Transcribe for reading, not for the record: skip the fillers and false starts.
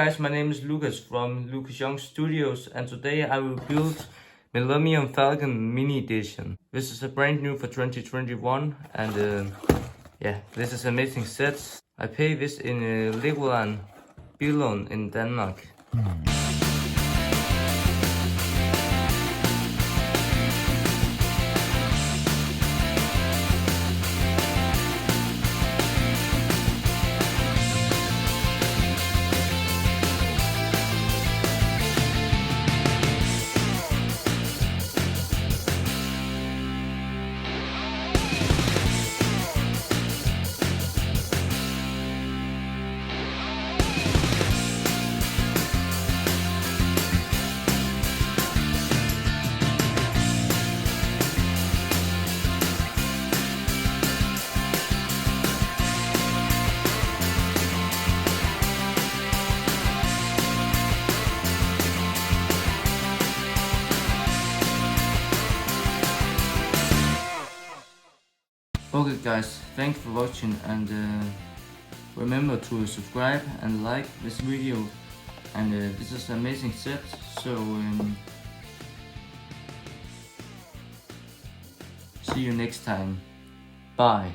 guys, my name is Lucas from Lucas Young Studios, and today I will build Millennium Falcon Mini Edition. This is a brand new for 2021, and yeah, this is amazing set. I pay this in Legoland Billund in Denmark. Okay guys, thanks for watching, and remember to subscribe and like this video, and this is an amazing set, so see you next time. Bye.